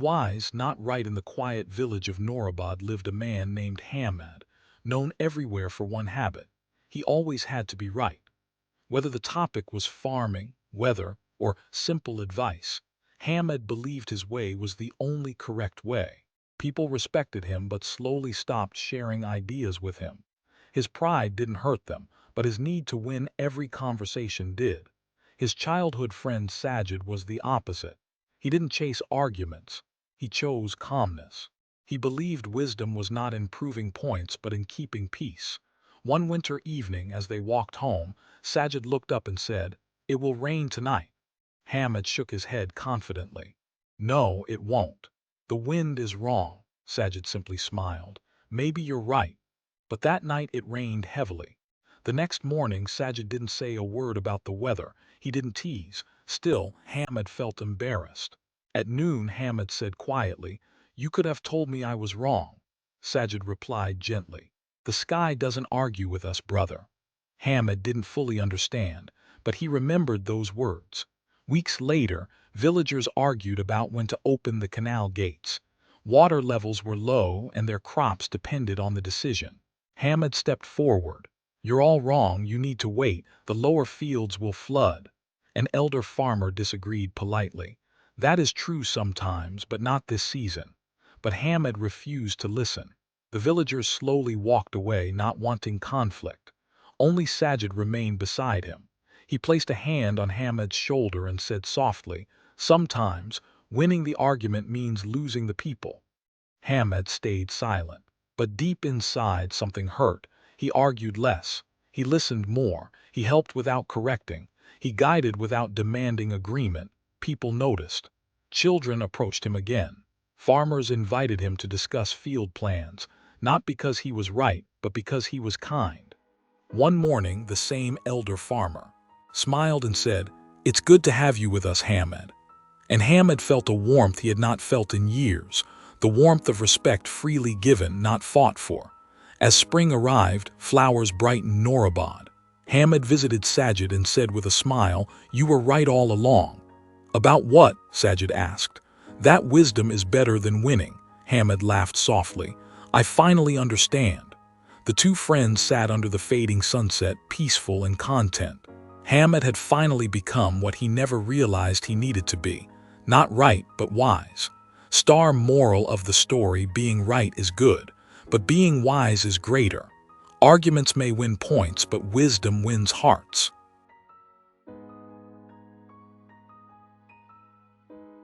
wise, not right. In the quiet village of Norabad lived a man named Hamad, known everywhere for one habit. He always had to be right. Whether the topic was farming, weather, or simple advice, Hamad believed his way was the only correct way. People respected him but slowly stopped sharing ideas with him. His pride didn't hurt them, but his need to win every conversation did. His childhood friend Sajid was the opposite. He didn't chase arguments. He chose calmness. He believed wisdom was not in proving points but in keeping peace. One winter evening, as they walked home, Sajid looked up and said, "It will rain tonight." Hamid shook his head confidently. "No, it won't. The wind is wrong." Sajid simply smiled. "Maybe you're right." But that night it rained heavily. The next morning Sajid didn't say a word about the weather. He didn't tease. Still, Hamid felt embarrassed. At noon Hamid said quietly, "You could have told me I was wrong." Sajid replied gently, "The sky doesn't argue with us, brother." Hamid didn't fully understand, but he remembered those words. Weeks later, villagers argued about when to open the canal gates. Water levels were low and their crops depended on the decision. Hamid stepped forward. "You're all wrong, you need to wait, the lower fields will flood." An elder farmer disagreed politely. "That is true sometimes, but not this season." But Hamid refused to listen. The villagers slowly walked away, not wanting conflict. Only Sajid remained beside him. He placed a hand on Hamid's shoulder and said softly, "Sometimes, winning the argument means losing the people." Hamid stayed silent. But deep inside something hurt. He argued less. He listened more. He helped without correcting. He guided without demanding agreement. People noticed. Children approached him again. Farmers invited him to discuss field plans, not because he was right, but because he was kind. One morning, the same elder farmer smiled and said, "It's good to have you with us, Hamid." And Hamid felt a warmth he had not felt in years, the warmth of respect freely given, not fought for. As spring arrived, flowers brightened Norabad. Hamid visited Sajid and said with a smile, "You were right all along." "About what?" Sajid asked. "That wisdom is better than winning." Hamid laughed softly. "I finally understand." The two friends sat under the fading sunset, peaceful and content. Hamid had finally become what he never realized he needed to be. Not right, but wise. Star moral of the story: being right is good, but being wise is greater. Arguments may win points, but wisdom wins hearts.